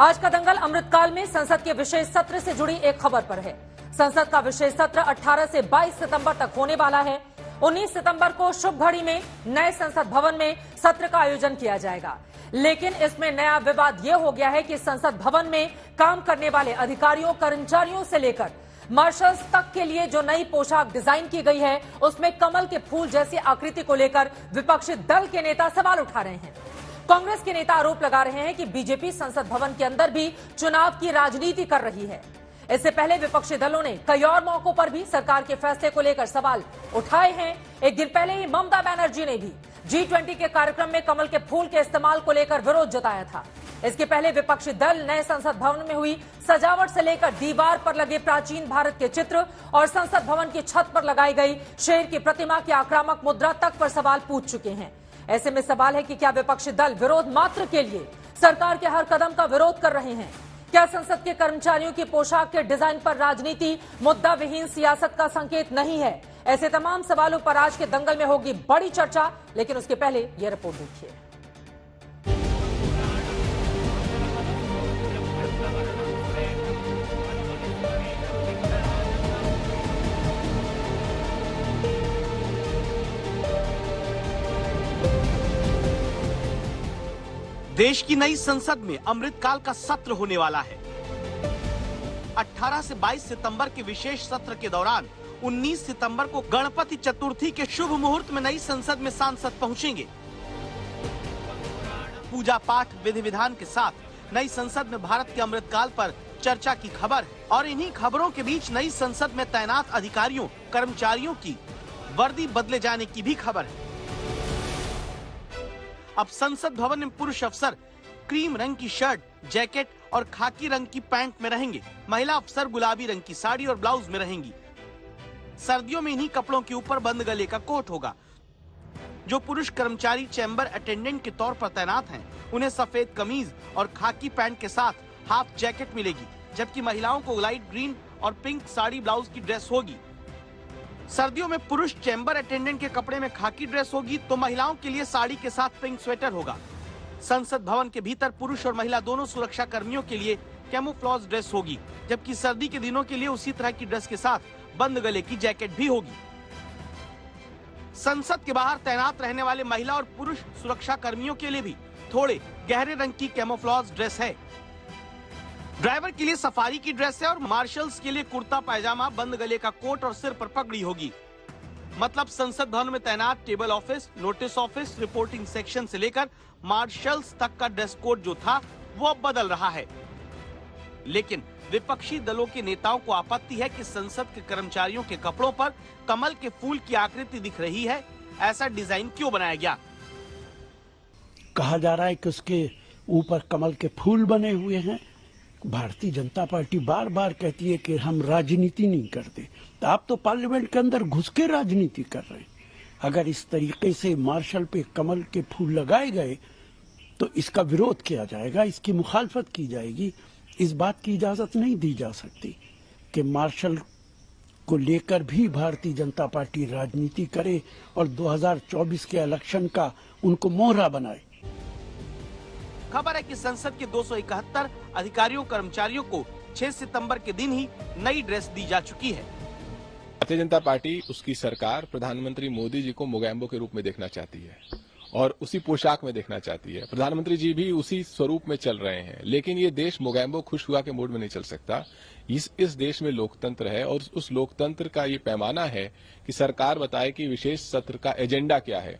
आज का दंगल अमृतकाल में संसद के विशेष सत्र से जुड़ी एक खबर पर है। संसद का विशेष सत्र 18 से 22 सितंबर तक होने वाला है। 19 सितंबर को शुभ घड़ी में नए संसद भवन में सत्र का आयोजन किया जाएगा, लेकिन इसमें नया विवाद यह हो गया है कि संसद भवन में काम करने वाले अधिकारियों, कर्मचारियों से लेकर मार्शल्स तक के लिए जो नई पोशाक डिजाइन की गई है, उसमें कमल के फूल जैसी आकृति को लेकर विपक्षी दल के नेता सवाल उठा रहे हैं। कांग्रेस के नेता आरोप लगा रहे हैं कि बीजेपी संसद भवन के अंदर भी चुनाव की राजनीति कर रही है। इससे पहले विपक्षी दलों ने कई और मौकों पर भी सरकार के फैसले को लेकर सवाल उठाए हैं। एक दिन पहले ही ममता बनर्जी ने भी G20 के कार्यक्रम में कमल के फूल के इस्तेमाल को लेकर विरोध जताया था। इसके पहले विपक्षी दल नए संसद भवन में हुई सजावट से लेकर दीवार पर लगे प्राचीन भारत के चित्र और संसद भवन की छत पर लगाई गई शेर की प्रतिमा की आक्रामक मुद्रा तक पर सवाल पूछ चुके हैं। ऐसे में सवाल है कि क्या विपक्षी दल विरोध मात्र के लिए सरकार के हर कदम का विरोध कर रहे हैं? क्या संसद के कर्मचारियों की पोशाक के डिजाइन पर राजनीति मुद्दा विहीन सियासत का संकेत नहीं है? ऐसे तमाम सवालों पर आज के दंगल में होगी बड़ी चर्चा, लेकिन उसके पहले यह रिपोर्ट देखिए। देश की नई संसद में अमृतकाल का सत्र होने वाला है। 18 से 22 सितंबर के विशेष सत्र के दौरान 19 सितंबर को गणपति चतुर्थी के शुभ मुहूर्त में नई संसद में सांसद पहुंचेंगे। पूजा पाठ विधि विधान के साथ नई संसद में भारत के अमृतकाल पर चर्चा की खबर है और इन्हीं खबरों के बीच नई संसद में तैनात अधिकारियों, कर्मचारियों की वर्दी बदले जाने की भी खबर है। अब संसद भवन में पुरुष अफसर क्रीम रंग की शर्ट, जैकेट और खाकी रंग की पैंट में रहेंगे। महिला अफसर गुलाबी रंग की साड़ी और ब्लाउज में रहेंगी। सर्दियों में इन्हीं कपड़ों के ऊपर बंद गले का कोट होगा। जो पुरुष कर्मचारी चैम्बर अटेंडेंट के तौर पर तैनात हैं, उन्हें सफेद कमीज और खाकी पैंट के साथ हाफ जैकेट मिलेगी, जबकि महिलाओं को लाइट ग्रीन और पिंक साड़ी ब्लाउज की ड्रेस होगी। सर्दियों में पुरुष चैम्बर अटेंडेंट के कपड़े में खाकी ड्रेस होगी, तो महिलाओं के लिए साड़ी के साथ पिंक स्वेटर होगा। संसद भवन के भीतर पुरुष और महिला दोनों सुरक्षा कर्मियों के लिए कैमोफ्लेज ड्रेस होगी, जबकि सर्दी के दिनों के लिए उसी तरह की ड्रेस के साथ बंद गले की जैकेट भी होगी। संसद के बाहर तैनात रहने वाले महिला और पुरुष सुरक्षा कर्मियों के लिए भी थोड़े गहरे रंग की कैमोफ्लेज ड्रेस है। ड्राइवर के लिए सफारी की ड्रेस है और मार्शल्स के लिए कुर्ता पायजामा, बंद गले का कोट और सिर पर पगड़ी होगी। मतलब संसद भवन में तैनात table office, notice office, reporting section से लेकर मार्शल्स तक का ड्रेस कोड जो था वो अब बदल रहा है। लेकिन विपक्षी दलों के नेताओं को आपत्ति है कि संसद के कर्मचारियों के कपड़ों पर कमल के फूल की आकृति दिख रही है। ऐसा डिजाइन क्यों बनाया गया? कहा जा रहा है कि उसके ऊपर कमल के फूल बने हुए हैं। भारतीय जनता पार्टी बार बार कहती है कि हम राजनीति नहीं करते, तो आप तो पार्लियामेंट के अंदर घुस के राजनीति कर रहे हैं। अगर इस तरीके से मार्शल पे कमल के फूल लगाए गए तो इसका विरोध किया जाएगा, इसकी मुखालफत की जाएगी। इस बात की इजाजत नहीं दी जा सकती कि मार्शल को लेकर भी भारतीय जनता पार्टी राजनीति करे और 2024 के इलेक्शन का उनको मोहरा बनाए। खबर है कि संसद के 271 अधिकारियों कर्मचारियों को 6 सितंबर के दिन ही नई ड्रेस दी जा चुकी है। भारतीय जनता पार्टी, उसकी सरकार प्रधानमंत्री मोदी जी को मोगैम्बो के रूप में देखना चाहती है और उसी पोशाक में देखना चाहती है। प्रधानमंत्री जी भी उसी स्वरूप में चल रहे हैं, लेकिन ये देश मोगैम्बो खुश हुआ के मोड में नहीं चल सकता। इस देश में लोकतंत्र है और उस लोकतंत्र का ये पैमाना है कि सरकार बताए कि विशेष सत्र का एजेंडा क्या है।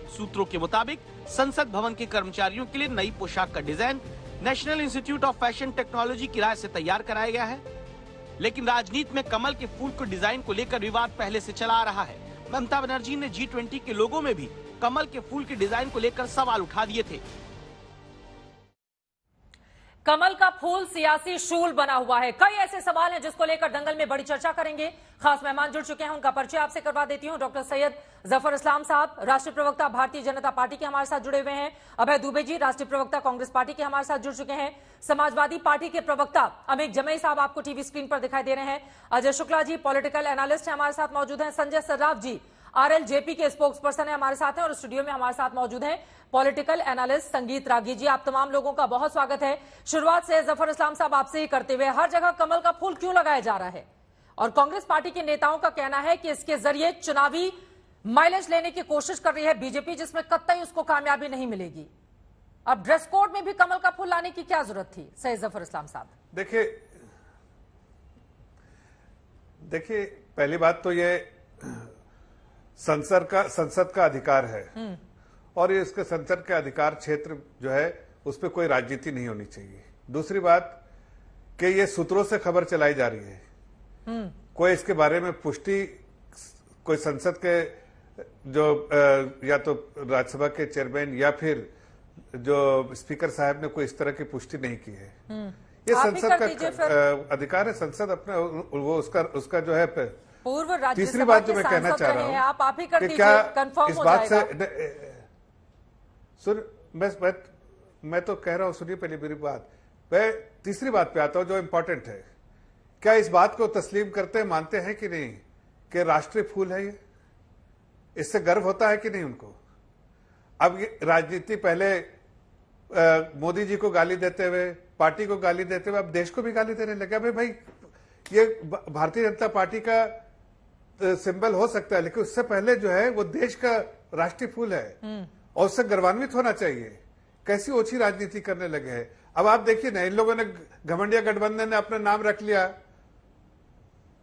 सूत्रों के मुताबिक संसद भवन के कर्मचारियों के लिए नई पोशाक का design national institute of fashion technology की राय से तैयार कराया गया है। लेकिन राजनीति में कमल के फूल के डिजाइन को लेकर विवाद पहले से चला आ रहा है। ममता बनर्जी ने G20 के लोगों में भी कमल के फूल के डिजाइन को लेकर सवाल उठा दिए थे। कमल का फूल सियासी शूल बना हुआ है। कई ऐसे सवाल हैं जिसको लेकर दंगल में बड़ी चर्चा करेंगे। खास मेहमान जुड़ चुके हैं, उनका परिचय आपसे करवा देती हूं। डॉक्टर सैयद जफर इस्लाम साहब, राष्ट्रीय प्रवक्ता भारतीय जनता पार्टी के हमारे साथ जुड़े हुए हैं। अभय दुबे जी, राष्ट्रीय प्रवक्ता कांग्रेस पार्टी के हमारे साथ जुड़ चुके हैं। समाजवादी पार्टी के प्रवक्ता अमित जमई साहब आपको टीवी स्क्रीन पर दिखाई दे रहे हैं। अजय शुक्ला जी, पॉलिटिकल एनालिस्ट हमारे साथ मौजूद हैं। संजय सर्राफ जी, आरएलजेपी के स्पोक्स पर्सन है, हमारे साथ हैं और स्टूडियो में हमारे साथ मौजूद हैं पॉलिटिकल एनालिस्ट संगीत रागी जी। आप तमाम लोगों का बहुत स्वागत है। शुरुआत से जफर इस्लाम साहब आपसे ही करते हुए, हर जगह कमल का फूल क्यों लगाया जा रहा है? और कांग्रेस पार्टी के नेताओं का कहना है कि इसके जरिए चुनावी माइलेज लेने की कोशिश कर रही है बीजेपी, जिसमें कतई उसको कामयाबी नहीं मिलेगी। अब ड्रेस कोड में भी कमल का फूल लाने की क्या जरूरत थी, सैयद जफर इस्लाम साहब? देखिए, पहली बात तो ये संसद का अधिकार है और ये इसके संसद के अधिकार क्षेत्र जो है उस पर कोई राजनीति नहीं होनी चाहिए। दूसरी बात कि ये सूत्रों से खबर चलाई जा रही है, कोई इसके बारे में पुष्टि, कोई संसद के जो या तो राज्यसभा के चेयरमैन या फिर जो स्पीकर साहब ने कोई इस तरह की पुष्टि नहीं की है। ये संसद का अधिकार है, संसद अपने वो उसका जो है। पूर्व राज्यसभा तीसरी बात जो मैं कहना चाह रहा हूं, आप ही कर कि दीजिए, क्या कंफर्म इस हो बात जाएगा। सुन, मैं तो कह रहा हूं, सुनिए पहले मेरी बात। मैं तीसरी बात पे आता हूं जो इम्पोर्टेंट है। क्या इस बात को तस्लीम करते हैं, मानते हैं कि नहीं कि राष्ट्रीय फूल है ये? इससे गर्व होता है कि नहीं उनको? अब ये राजनीति पहले मोदी जी को गाली देते हुए, पार्टी को गाली देते हुए, अब देश को भी गाली देने लगे। भाई ये भारतीय जनता पार्टी का सिंबल हो सकता है, लेकिन उससे पहले जो है वो देश का राष्ट्रीय फूल है और उससे गर्वान्वित होना चाहिए। कैसी ओछी राजनीति करने लगे हैं। अब आप देखिए ना, इन लोगों ने घमंडिया गठबंधन ने अपना नाम रख लिया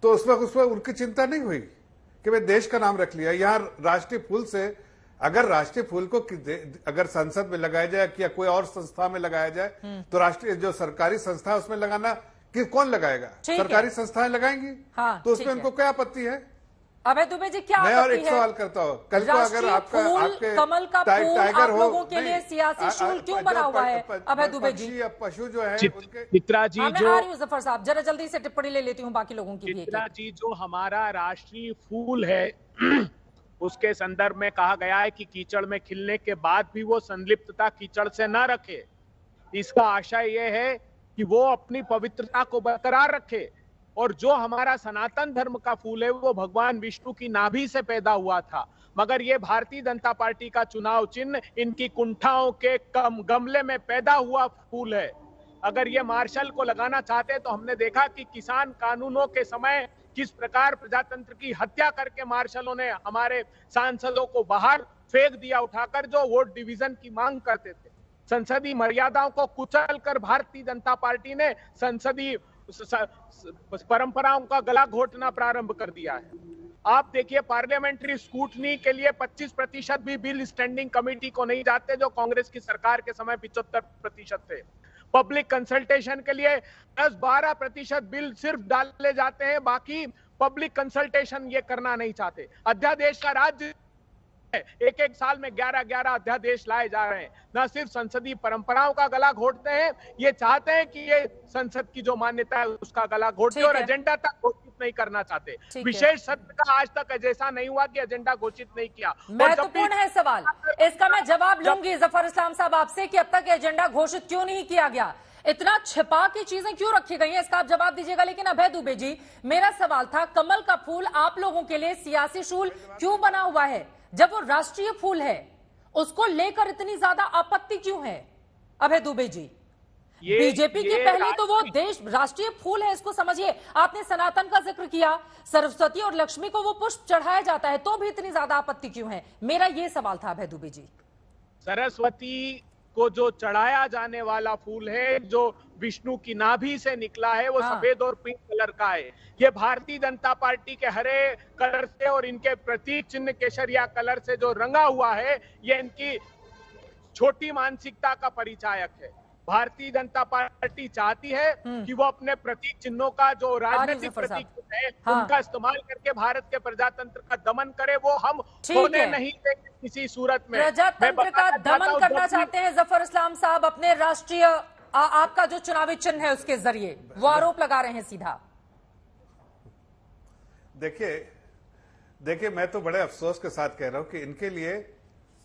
तो उस वक्त उनकी चिंता नहीं हुई कि भाई देश का नाम रख लिया। यहां राष्ट्रीय फूल से, अगर राष्ट्रीय फूल को अगर संसद में लगाया जाए या कोई और संस्था में लगाया जाए तो राष्ट्रीय जो सरकारी संस्था है उसमें लगाना कि कौन लगाएगा? सरकारी संस्थाएं लगाएंगी। हाँ, तो उसमें उनको क्या आपत्ति है? अभय दुबे जी, क्या मैं और आपत्ति एक है? सवाल करता हूँ, कल को अगर आपके कमल का फूल आप लोगों के लिए सियासी शूल क्यों बना हुआ है? अभय दुबे जी, पशु जो है चित्रा जी, जो आ रही हूँ जफर साहब, जरा जल्दी से टिप्पणी ले लेती हूँ बाकी लोगों की भी। चित्रा जी, जो हमारा राष्ट्रीय फूल है उसके संदर्भ में कहा गया है कि कीचड़ में खिलने के बाद भी वो संलिप्तता कीचड़ से न रखे। इसका आशय यह है कि वो अपनी पवित्रता को बरकरार रखे। और जो हमारा सनातन धर्म का फूल है वो भगवान विष्णु की नाभि से पैदा हुआ था, मगर ये भारतीय जनता पार्टी का चुनाव चिन्ह इनकी कुंठाओं के गमले में पैदा हुआ फूल है। अगर ये मार्शल को लगाना चाहते तो हमने देखा कि किसान कानूनों के समय किस प्रकार प्रजातंत्र की हत्या करके मार्शलों ने हमारे सांसदों को बाहर फेंक दिया उठाकर, जो वोट डिवीजन की मांग करते थे। संसदीय मर्यादाओं को कुचल कर भारतीय जनता पार्टी ने संसदीय परंपराओं का गला घोटना प्रारंभ कर दिया है। आप देखिए, पार्लियामेंट्री स्क्रूटनी के लिए 25% भी बिल स्टैंडिंग कमेटी को नहीं जाते, जो कांग्रेस की सरकार के समय 75% थे। पब्लिक कंसल्टेशन के लिए 10-12% बिल सिर्फ डाले जाते हैं, बाकी पब्लिक कंसल्टेशन ये करना नहीं चाहते। अध्यादेश का राज्य, एक साल में 11 अध्यादेश लाए जा रहे हैं। न सिर्फ संसदीय परंपराओं का गला घोटते हैं, ये चाहते हैं कि ये संसद की जो मान्यता है उसका गला घोटे और एजेंडा तक घोषित नहीं करना चाहते। विशेष सत्र का आज तक ऐसा नहीं हुआ कि एजेंडा घोषित नहीं किया। महत्वपूर्ण है सवाल, इसका मैं जवाब लूंगी जफर इस्लाम साहब आपसे कि अब तक एजेंडा घोषित क्यों नहीं किया गया, इतना छिपा की चीजें क्यों रखी गई हैं, इसका आप जवाब दीजिएगा। लेकिन अभय दुबे जी, मेरा सवाल था, कमल का फूल आप लोगों के लिए सियासी शूल क्यों बना हुआ है? जब वो राष्ट्रीय फूल है उसको लेकर इतनी ज्यादा आपत्ति क्यों है? अभय दुबे जी, बीजेपी के पहले तो वो देश राष्ट्रीय फूल है, इसको समझिए। आपने सनातन का जिक्र किया, सरस्वती और लक्ष्मी को वो पुष्प चढ़ाया जाता है, तो भी इतनी ज्यादा आपत्ति क्यों है? मेरा ये सवाल था अभय दुबे जी। सरस्वती को जो चढ़ाया जाने वाला फूल है, जो विष्णु की नाभि से निकला है, वो सफेद और पिंक कलर का है। ये भारतीय जनता पार्टी के हरे कलर से और इनके प्रतीक चिन्ह केसरिया कलर से जो रंगा हुआ है, ये इनकी छोटी मानसिकता का परिचायक है। भारतीय जनता पार्टी चाहती है कि वो अपने प्रतीक चिन्हों का, जो राजनीतिक प्रतीक है, उनका इस्तेमाल करके भारत के प्रजातंत्र का दमन करे। वो हम होने नहीं देंगे किसी सूरत में। प्रजातंत्र का दमन करना चाहते हैं जफर इस्लाम साहब अपने राष्ट्रीय, आपका जो चुनावी चिन्ह है उसके जरिए, वो आरोप लगा रहे हैं सीधा। देखिए, मैं तो बड़े अफसोस के साथ कह रहा हूं कि इनके लिए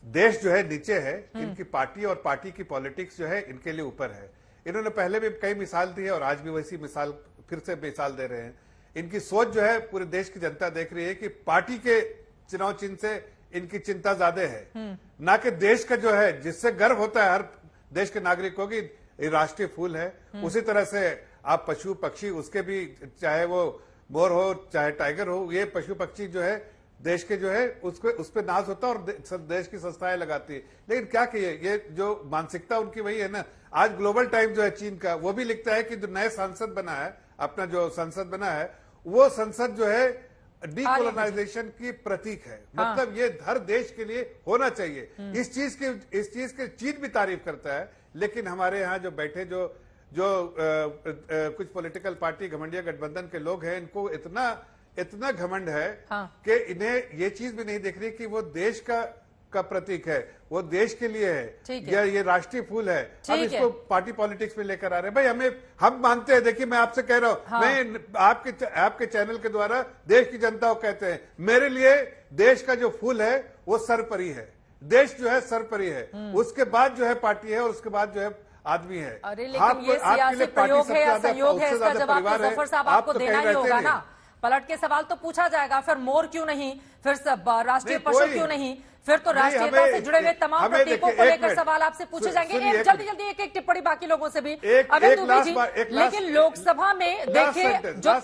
देश जो है नीचे है, इनकी पार्टी और पार्टी की पॉलिटिक्स जो है इनके लिए ऊपर है। इन्होंने पहले भी कई मिसाल दी है और आज भी वैसी मिसाल फिर से मिसाल दे रहे हैं। इनकी सोच जो है पूरे देश की जनता देख रही है कि पार्टी के चुनाव चिन्ह से इनकी चिंता ज्यादा है, ना कि देश का जो है जिससे गर्व होता है हर देश के नागरिकों की, ये राष्ट्रीय फूल है। उसी तरह से आप पशु पक्षी उसके भी, चाहे वो मोर हो चाहे टाइगर हो, ये पशु पक्षी जो है देश के जो है उस पे नाज होता है और देश की संस्थाएं लगाती है। लेकिन क्या कहिए, ये जो मानसिकता उनकी वही है ना। आज ग्लोबल टाइम जो है चीन का, वो भी लिखता है कि जो नए संसद बना है, अपना जो संसद बना है, वो संसद जो है डीकोलोनाइजेशन की प्रतीक है। मतलब ये हर देश के लिए होना चाहिए। इस चीज के चीन भी तारीफ करता है, लेकिन हमारे यहाँ जो बैठे जो कुछ पॉलिटिकल पार्टी घमंडिया गठबंधन के लोग हैं, इनको इतना घमंड है कि इन्हें ये चीज भी नहीं दिख रही कि वो देश का प्रतीक है, वो देश के लिए है, ये राष्ट्रीय फूल है। अब इसको पार्टी पॉलिटिक्स में लेकर आ रहे हैं। भाई हम मानते हैं, देखिए मैं आपसे कह रहा हूं, मैं आपके चैनल के द्वारा देश की जनता को कहते हैं, मेरे लिए देश का जो फूल है वो सरपरी है, देश जो है सरपरी है, उसके बाद जो है पार्टी है और उसके बाद जो है आदमी है। अरे लेकिन ये सियासी प्रयोग है या संयोग है, इसका जवाब तो जफर साहब आपको देना ही होगा ना। पलट के सवाल तो पूछा जाएगा, फिर मोर क्यों नहीं, फिर राष्ट्रीय पशु क्यों नहीं, फिर तो राष्ट्रीयता से जुड़े हुए तमाम प्रतीकों को लेकर सवाल आपसे पूछे जाएंगे। जल्दी जल्दी एक टिप्पणी बाकी लोगों से भी। अभय दुबे जी, लेकिन लोकसभा में देखिए जो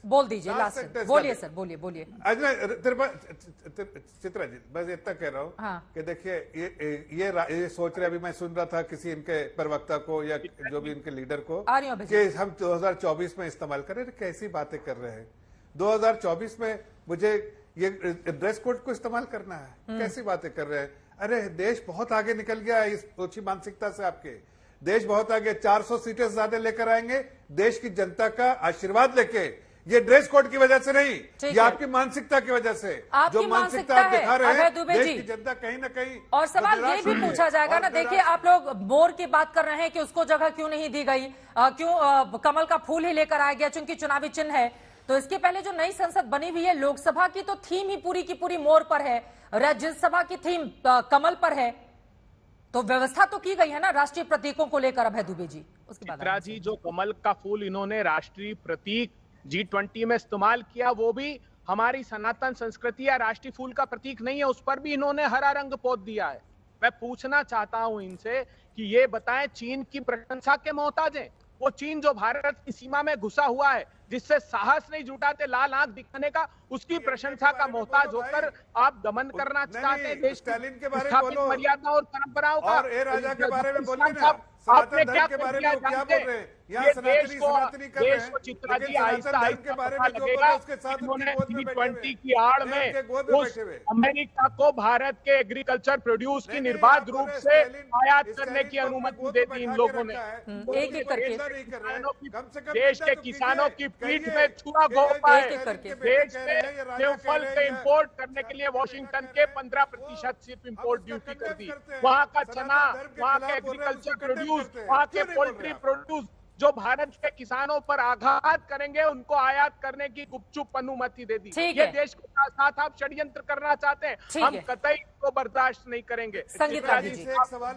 बोल दीजिए, लास्ट बोलिए सर, बोलिए। चित्रा जी, बस इतना कह रहा हूँ कि देखिए ये सोच रहे, अभी मैं सुन रहा था किसी इनके प्रवक्ता को या जो भी इनके लीडर को, कि हम 2024 में इस्तेमाल करें। कैसी बातें कर रहे हैं? 2024 में मुझे ये ड्रेस कोड को इस्तेमाल करना है? कैसी बातें कर रहे हैं? अरे देश बहुत आगे निकल गया है इस ओछी मानसिकता से। आपके देश बहुत आगे, 400 सीटें ज्यादा लेकर आएंगे देश की जनता का आशीर्वाद लेके। ये ड्रेस कोड की वजह से नहीं, ये आपकी मानसिकता की वजह से, जो मानसिकता आप दिखा रहे हैं, देश की जनता कहीं ना कहीं। और सवाल ये भी पूछा जाएगा ना, देखिए आप लोग मोर की बात कर रहे हैं कि उसको जगह क्यों नहीं दी गई, क्यों कमल का फूल ही लेकर आया गया, चूंकि चुनावी चिन्ह है। तो इसके पहले जो नई संसद बनी हुई है, लोकसभा की तो थीम ही पूरी की पूरी मोर पर है, राज्यसभा की थीम कमल पर है। तो व्यवस्था तो की गई है ना राष्ट्रीय प्रतीकों को लेकर। अभय दुबे जी, उसके बाद चित्रा जी, जो कमल का फूल इन्होंने राष्ट्रीय प्रतीक G20 में इस्तेमाल किया, वो भी हमारी सनातन संस्कृति या राष्ट्रीय फूल का प्रतीक नहीं है, उस पर भी इन्होंने हरा रंग पोत दिया है। मैं पूछना चाहता हूं इनसे कि ये बताएं, चीन की प्रशंसा के मोहताज हैं? वो चीन जो भारत की सीमा में घुसा हुआ है, जिससे साहस नहीं जुटाते लाल आंख दिखाने का, उसकी प्रशंसा का मोहताज होकर आप दमन करना चाहते हैं देश के बारे में बोलो, मर्यादा और परंपराओं का। और ए राजा के बारे में बोलिए ना, आपने क्या के बारे में क्या बोल रहे हैं? यहाँ सनातनी कर रहे हैं, चित्रा जी आहिस्ता आहिस्ता पता लगेगा इन्होंने G20 की आड़ में उस अमेरिका को भारत के एग्रीकल्चर प्रोड्यूस की निर्बाध रूप से आयात करने की अनुमति दे दी इन लोगों ने। एक एक करके देश के किसानों की पीठ में छुरा घोंपा है। देश में सेवफल के इंपोर्ट करने के लिए वॉशिंगटन के 15% सिर्फ इंपोर्ट ड्यूटी कर दी। वहाँ का चना, वहाँ के एग्रीकल्चर प्रोड्यूस, वहाँ के पोल्ट्री प्रोड्यूस जो भारत के किसानों पर आघात करेंगे, उनको आयात करने की गुपचुप अनुमति दे दी। ये देश के साथ आप षड्यंत्र करना चाहते हैं, हम कतई को बर्दाश्त नहीं करेंगे। संगीता जी,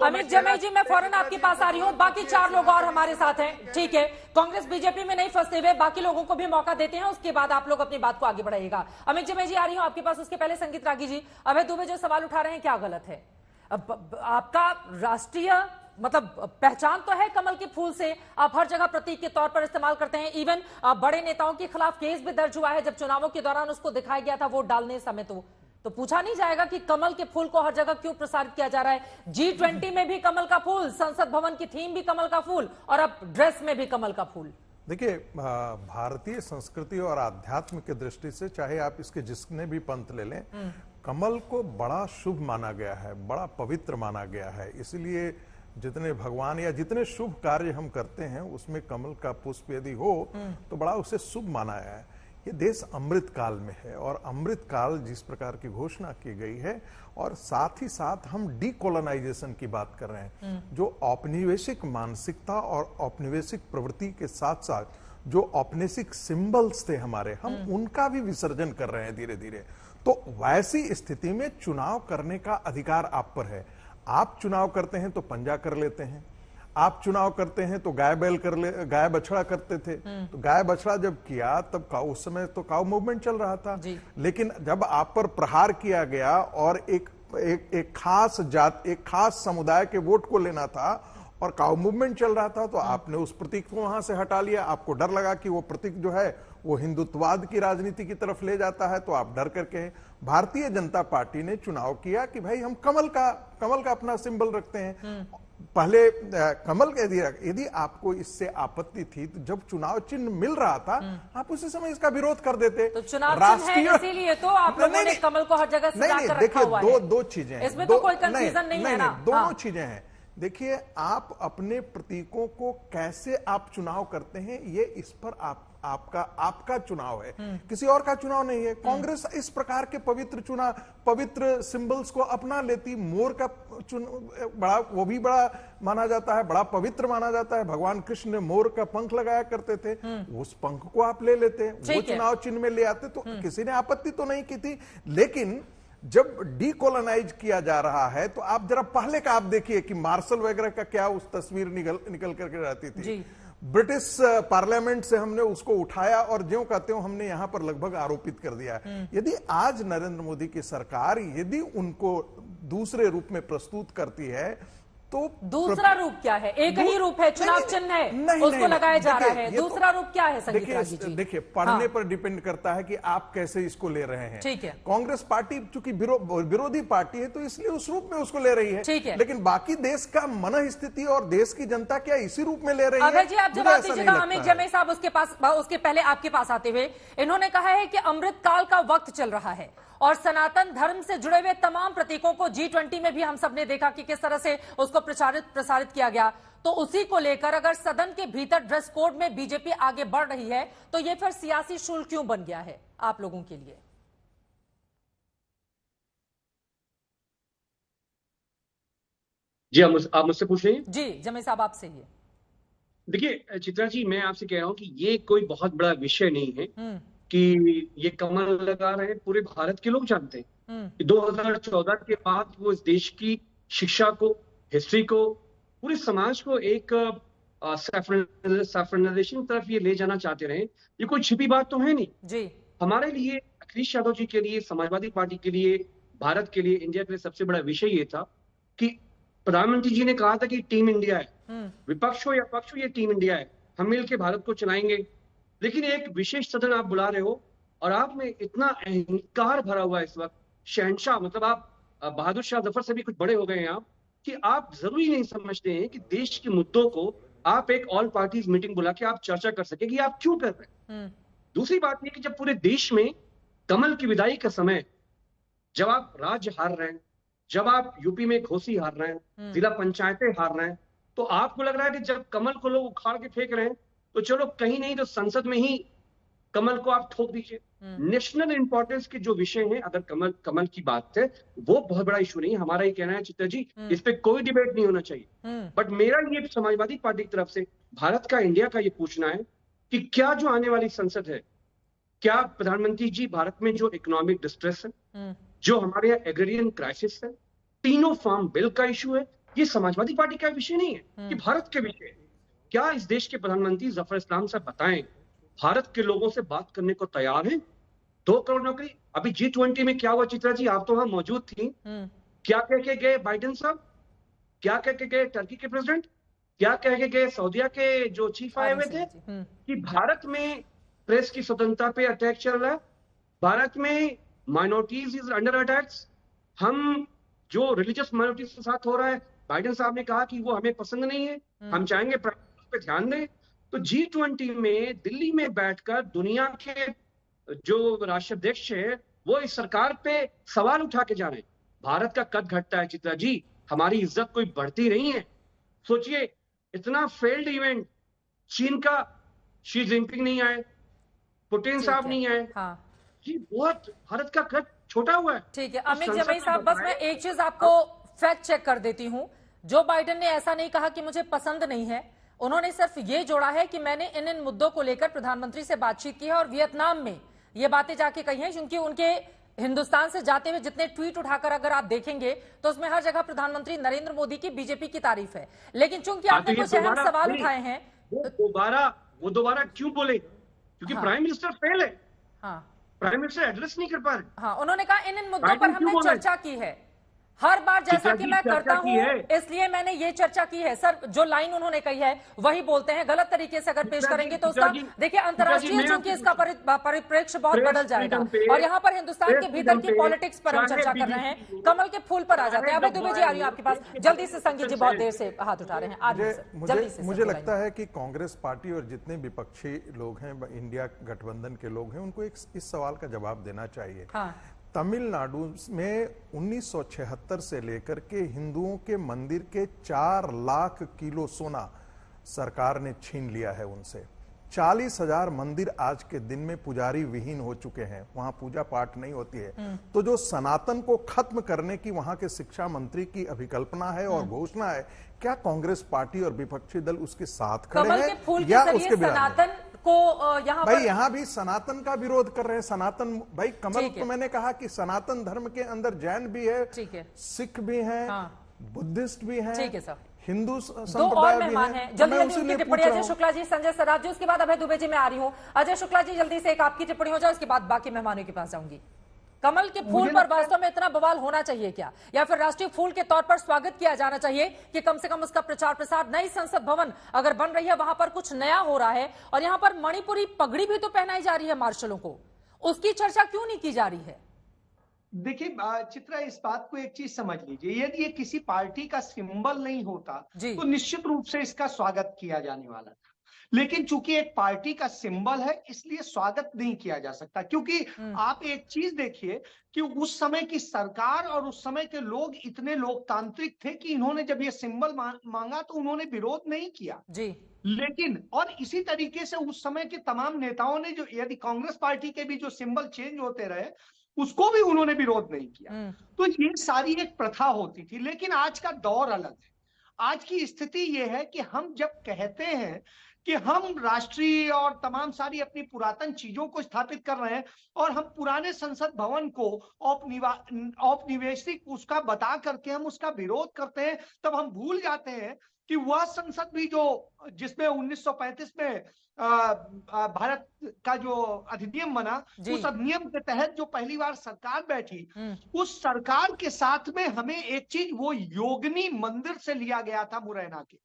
अमित जमेई जी, मैं फौरन आपके पास आ रही हूँ। बाकी 4 लोग और हमारे साथ हैं, ठीक है? कांग्रेस बीजेपी में नहीं फंसे हुए, बाकी लोगों को भी मौका देते हैं, उसके बाद आप लोग अपनी बात को आगे बढ़ाइएगा। अमित जमेई जी, आ रही हूँ आपके पास, उसके पहले संगीत रागी जी, अभय दुबे जो सवाल उठा रहे हैं, क्या गलत है? आपका राष्ट्रीय मतलब पहचान तो है कमल के फूल से, आप हर जगह प्रतीक के तौर पर इस्तेमाल करते हैं। इवन बड़े नेताओं के खिलाफ केस भी दर्ज हुआ है जब चुनावों के दौरान उसको दिखाया गया था वोट डालने समय। तो पूछा नहीं जाएगा कि कमल के फूल को हर जगह क्यों प्रसारित किया जा रहा है? G20 में भी कमल का फूल, संसद भवन की थीम भी कमल का फूल, और अब ड्रेस में भी कमल का फूल। देखिए, भारतीय संस्कृति और आध्यात्म की दृष्टि से चाहे आप इसके जिसने भी पंथ ले लें, कमल को बड़ा शुभ माना गया है, बड़ा पवित्र माना गया है। इसलिए जितने भगवान या जितने शुभ कार्य हम करते हैं उसमें कमल का पुष्प यदि हो तो बड़ा उसे शुभ माना है। ये देश अमृत काल में है और अमृत काल जिस प्रकार की घोषणा की गई है, और साथ ही साथ हम डीकोलोनाइजेशन की बात कर रहे हैं, जो औपनिवेशिक मानसिकता और औपनिवेशिक प्रवृत्ति के साथ साथ जो औपनिवेशिक सिंबल्स थे हमारे, हम उनका भी विसर्जन कर रहे हैं धीरे धीरे। तो वैसी स्थिति में चुनाव करने का अधिकार आप पर है। आप चुनाव करते हैं तो पंजा कर लेते हैं, आप चुनाव करते हैं तो गाय बछड़ा करते थे। तो गाय बछड़ा जब किया तब उस समय तो काऊ मूवमेंट चल रहा था। लेकिन जब आप पर प्रहार किया गया और एक खास जात, एक खास समुदाय के वोट को लेना था और काऊ मूवमेंट चल रहा था, तो आपने उस प्रतीक को वहां से हटा लिया। आपको डर लगा कि वो प्रतीक जो है वो हिंदुत्ववाद की राजनीति की तरफ ले जाता है, तो आप डर करके भारतीय जनता पार्टी ने चुनाव किया कि भाई हम कमल का अपना सिंबल रखते हैं। पहले कमल यदि आपको इससे आपत्ति थी तो जब चुनाव चिन्ह मिल रहा था आप उसी समय इसका विरोध कर देते। तो चुनाव चिन्ह है इसीलिए तो आप लोगों ने कमल को हर जगह सजा कर रखा हुआ है। दो चीजें हैं, इसमें तो कोई कंफ्यूजन नहीं है ना। दोनों चीजें हैं। देखिए, आप अपने प्रतीकों को कैसे आप चुनाव करते हैं, ये इस पर आपका चुनाव है, किसी और का चुनाव नहीं है। कांग्रेस इस प्रकार के पवित्र सिंबल्स को अपना लेती। मोर का वो भी बड़ा माना जाता है, बड़ा पवित्र माना जाता है। भगवान कृष्ण ने मोर का पंख लगाया करते थे, उस पंख को आप ले लेते, वो चुनाव चिन्ह में ले आते, तो किसी ने आपत्ति तो नहीं की थी। लेकिन जब डीकोलोनाइज किया जा रहा है तो आप जरा पहले का आप देखिए कि मार्शल वगैरह का क्या उस तस्वीर निकल करके रहती थी। ब्रिटिश पार्लियामेंट से हमने उसको उठाया और ज्यों का त्यों हमने यहां पर लगभग आरोपित कर दिया। यदि आज नरेंद्र मोदी की सरकार यदि उनको दूसरे रूप में प्रस्तुत करती है तो दूसरा रूप क्या है? एक ही रूप है, चुनाव चिन्ह है, उसको लगाया जा रहा है। दूसरा रूप क्या है संगीत रागी जी? देखिए, पढ़ने पर डिपेंड करता है कि आप कैसे इसको ले रहे हैं। ठीक है। कांग्रेस पार्टी चूंकि विरोधी पार्टी है तो इसलिए उस रूप में उसको ले रही है। ठीक है। लेकिन बाकी देश का मन स्थिति और देश की जनता क्या इसी रूप में ले रही है? अगर जी आप जवाब दीजिएगा। अमित जमे साहब उसके पहले आपके पास आते हुए इन्होंने कहा है कि अमृत काल का वक्त चल रहा है और सनातन धर्म से जुड़े हुए तमाम प्रतीकों को G20 में भी हम सबने देखा कि किस तरह से उसको प्रसारित किया गया। तो उसी को लेकर अगर सदन के भीतर ड्रेस कोड में बीजेपी आगे बढ़ रही है तो ये फिर सियासी शूल क्यों बन गया है आप लोगों के लिए? जी, आप मुझसे पूछ रहे हैं? जी जमे साहब आपसे ही। देखिए चित्रा जी, मैं आपसे कह रहा हूं कि ये कोई बहुत बड़ा विषय नहीं है कि ये कमल लगा रहे हैं। पूरे भारत के लोग जानते हैं कि 2014 के बाद वो इस देश की शिक्षा को, हिस्ट्री को, पूरे समाज को एक सैफ्रनाइजेशन की तरफ ये ले जाना चाहते रहे। ये कोई छिपी बात तो है नहीं जी। हमारे लिए, अखिलेश यादव जी के लिए, समाजवादी पार्टी के लिए, भारत के लिए, इंडिया के लिए सबसे बड़ा विषय ये था कि प्रधानमंत्री जी ने कहा था कि टीम इंडिया है, विपक्ष हो या पक्ष हो, ये टीम इंडिया है, हम मिलकर भारत को चलाएंगे। लेकिन एक विशेष सदन आप बुला रहे हो और आप में इतना अहंकार भरा हुआ है इस वक्त, शहंशाह, मतलब आप बहादुर शाह जफर से भी कुछ बड़े हो गए हैं आप, कि आप जरूरी नहीं समझते हैं कि देश के मुद्दों को आप एक ऑल पार्टीज मीटिंग बुला के आप चर्चा कर सके कि आप क्यों कर रहे हैं। दूसरी बात यह कि जब पूरे देश में कमल की विदाई का समय, जब आप राज्य हार रहे हैं, जब आप यूपी में घोसी हार रहे हैं, जिला पंचायतें हार रहे हैं, तो आपको लग रहा है कि जब कमल को लोग उखाड़ के फेंक रहे हैं तो चलो कहीं नहीं तो संसद में ही कमल को आप ठोक दीजिए। नेशनल इंपॉर्टेंस के जो विषय हैं, अगर कमल की बात है, वो बहुत बड़ा इशू नहीं है। हमारा ये कहना है चित्रा जी, इस पे कोई डिबेट नहीं होना चाहिए। बट मेरा ये समाजवादी पार्टी की तरफ से भारत का, इंडिया का ये पूछना है कि क्या जो आने वाली संसद है, क्या प्रधानमंत्री जी भारत में जो इकोनॉमिक डिस्ट्रेस है, जो हमारे यहाँ एग्रेरियन क्राइसिस है, तीनों फार्म बिल का इशू है, ये समाजवादी पार्टी का विषय नहीं है, ये भारत के विषय है। क्या इस देश के प्रधानमंत्री जफर इस्लाम साहब बताएं, भारत के लोगों से बात करने को तैयार हैं? 2 करोड़ नौकरी, अभी G20 में क्या हुआ चित्रा जी, आप तो वहां मौजूद थी, क्या कह के गए बाइडेन साहब, क्या कह के गए टर्की के प्रेसिडेंट, क्या कह के गए सऊदीया के जो चीफ आए हुए थे कि भारत में प्रेस की स्वतंत्रता पे अटैक चल रहा है, भारत में माइनॉरिटीज इज अंडर अटैक्स, हम जो रिलीजियस माइनॉरिटीज के साथ हो रहा है, बाइडेन साहब ने कहा कि वो हमें पसंद नहीं है, हम चाहेंगे पे ध्यान दें। तो G20 में दिल्ली में बैठकर दुनिया के जो राष्ट्राध्यक्ष है वो इस सरकार पे सवाल उठा के जा रहे हैं। भारत का कद घटता है चित्रा जी, हमारी इज्जत कोई बढ़ती नहीं है। सोचिए, इतना फेल्ड इवेंट, चीन का शी जिनपिंग नहीं आए, पुतिन साहब नहीं आए, जी बहुत भारत का कद छोटा हुआ है। ठीक है अमित जमई साहब, बस मैं एक चीज आपको फैक्ट चेक कर देती हूं। जो बाइडेन ने ऐसा नहीं कहा कि मुझे पसंद नहीं है, उन्होंने सिर्फ ये जोड़ा है कि मैंने इन मुद्दों को लेकर प्रधानमंत्री से बातचीत की है और वियतनाम में ये बातें जाके कही हैं, क्योंकि उनके हिंदुस्तान से जाते हुए जितने ट्वीट उठाकर अगर आप देखेंगे तो उसमें हर जगह प्रधानमंत्री नरेंद्र मोदी की बीजेपी की तारीफ है। लेकिन चूंकि आपने कुछ अहम सवाल उठाए हैं, वो दोबारा क्यों बोले? क्योंकि प्राइम मिनिस्टर फेल है। हाँ, प्राइम मिनिस्टर एड्रेस नहीं कर पा रहे। हाँ, उन्होंने कहा इन मुद्दों पर हमने चर्चा की है हर बार, जैसा कि मैं करता हूं इसलिए मैंने ये चर्चा की है। सर, जो लाइन उन्होंने कही है वही बोलते हैं, गलत तरीके से अगर पेश करेंगे तो उसका देखिए अंतर्राष्ट्रीय चूंकि इसका परिप्रेक्ष्य बहुत बदल जाएगा, और यहाँ पर हिंदुस्तान के भीतर की पॉलिटिक्स पर हम चर्चा कर रहे हैं। कमल के फूल पर आ जाते हैं। अभय दुबे जी, आ रही हूँ आपके पास जल्दी से। संगीत जी बहुत देर से हाथ उठा रहे हैं। मुझे लगता है कि कांग्रेस पार्टी और जितने विपक्षी लोग हैं, इंडिया गठबंधन के लोग हैं, उनको इस सवाल का जवाब देना चाहिए। तमिलनाडु में 1976 से लेकर के हिंदुओं के मंदिर के 4 लाख किलो सोना सरकार ने छीन लिया है उनसे। 40,000 मंदिर आज के दिन में पुजारी विहीन हो चुके हैं, वहां पूजा पाठ नहीं होती है। तो जो सनातन को खत्म करने की वहां के शिक्षा मंत्री की अभिकल्पना है और घोषणा है, क्या कांग्रेस पार्टी और विपक्षी दल उसके साथ खड़े हैं या उसके विरोध को यहाँ भाई यहाँ भी सनातन का विरोध कर रहे हैं। सनातन भाई कमल तो मैंने कहा कि सनातन धर्म के अंदर जैन भी है, सिख भी हैं, बुद्धिस्ट भी हैं, हिंदू संप्रदाय भी है। जल्दी उनकी टिप्पणी अजय शुक्ला जी, संजय सराफ जी, उसके बाद अभय दुबे जी मैं आ रही हूँ। अजय शुक्ला जी जल्दी से एक आपकी टिप्पणी हो जाए, उसके बाद बाकी मेहमानों के पास जाऊंगी। कमल के फूल पर वास्तव में इतना बवाल होना चाहिए क्या, या फिर राष्ट्रीय फूल के तौर पर स्वागत किया जाना चाहिए कि कम से कम उसका प्रचार प्रसार, नई संसद भवन अगर बन रही है वहां पर कुछ नया हो रहा है, और यहां पर मणिपुरी पगड़ी भी तो पहनाई जा रही है मार्शलों को, उसकी चर्चा क्यों नहीं की जा रही है? देखिए चित्रा, इस बात को एक चीज समझ लीजिए, यदि ये किसी पार्टी का सिंबल नहीं होता तो निश्चित रूप से इसका स्वागत किया जाने वाला था। लेकिन चूंकि एक पार्टी का सिंबल है इसलिए स्वागत नहीं किया जा सकता। क्योंकि आप एक चीज देखिए कि उस समय की सरकार और उस समय के लोग इतने लोकतांत्रिक थे कि इन्होंने जब ये सिंबल मांगा तो उन्होंने विरोध नहीं किया जी। लेकिन और इसी तरीके से उस समय के तमाम नेताओं ने, जो यदि कांग्रेस पार्टी के भी जो सिंबल चेंज होते रहे उसको भी उन्होंने विरोध नहीं किया। तो ये सारी एक प्रथा होती थी। लेकिन आज का दौर अलग है। आज की स्थिति ये है कि हम जब कहते हैं कि हम राष्ट्रीय और तमाम सारी अपनी पुरातन चीजों को स्थापित कर रहे हैं और हम पुराने संसद भवन को औपनिवेशिक उसका बता करके हम उसका विरोध करते हैं, तब हम भूल जाते हैं कि वह संसद भी जो जिसमें 1935 में भारत का जो अधिनियम बना, उस अधिनियम के तहत जो पहली बार सरकार बैठी, उस सरकार के साथ में हमें एक चीज वो योगिनी मंदिर से लिया गया था मुरैना के,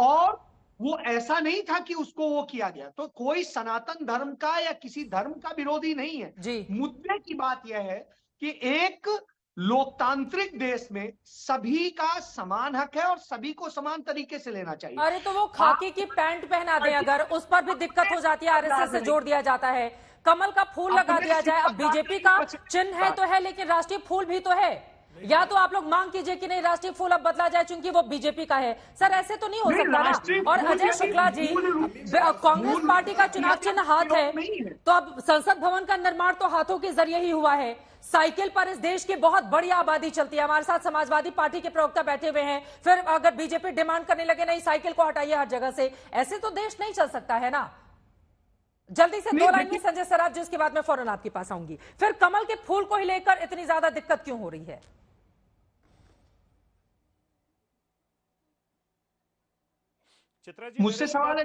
और वो ऐसा नहीं था कि उसको वो किया गया। तो कोई सनातन धर्म का या किसी धर्म का विरोधी नहीं है। मुद्दे की बात यह है कि एक लोकतांत्रिक देश में सभी का समान हक है और सभी को समान तरीके से लेना चाहिए। अरे तो वो खाकी की पैंट पहना दे अगर, उस पर भी दिक्कत हो जाती है, आरएसएस से जोड़ दिया जाता है। कमल का फूल लगा दिया जाए, अब बीजेपी का चिन्ह है तो है, लेकिन राष्ट्रीय फूल भी तो है। या तो आप लोग मांग कीजिए कि नहीं राष्ट्रीय फूल अब बदला जाए चूंकि वो बीजेपी का है। सर ऐसे तो नहीं हो सकता ना। और अजय शुक्ला जी, कांग्रेस पार्टी का चुनाव चिन्ह हाथ है, तो अब संसद भवन का निर्माण तो हाथों के जरिए ही हुआ है। साइकिल पर इस देश की बहुत बड़ी आबादी चलती है। हमारे साथ समाजवादी पार्टी के प्रवक्ता बैठे हुए हैं। फिर अगर बीजेपी डिमांड करने लगे नहीं साइकिल को हटाइए हर जगह से, ऐसे तो देश नहीं चल सकता है ना। जल्दी से 2 लाइन में संजय सराफ जी, उसके बाद मैं फौरन आपके पास आऊंगी। फिर कमल के फूल को ही लेकर इतनी ज्यादा दिक्कत क्यों हो रही है? मुझसे सवाल है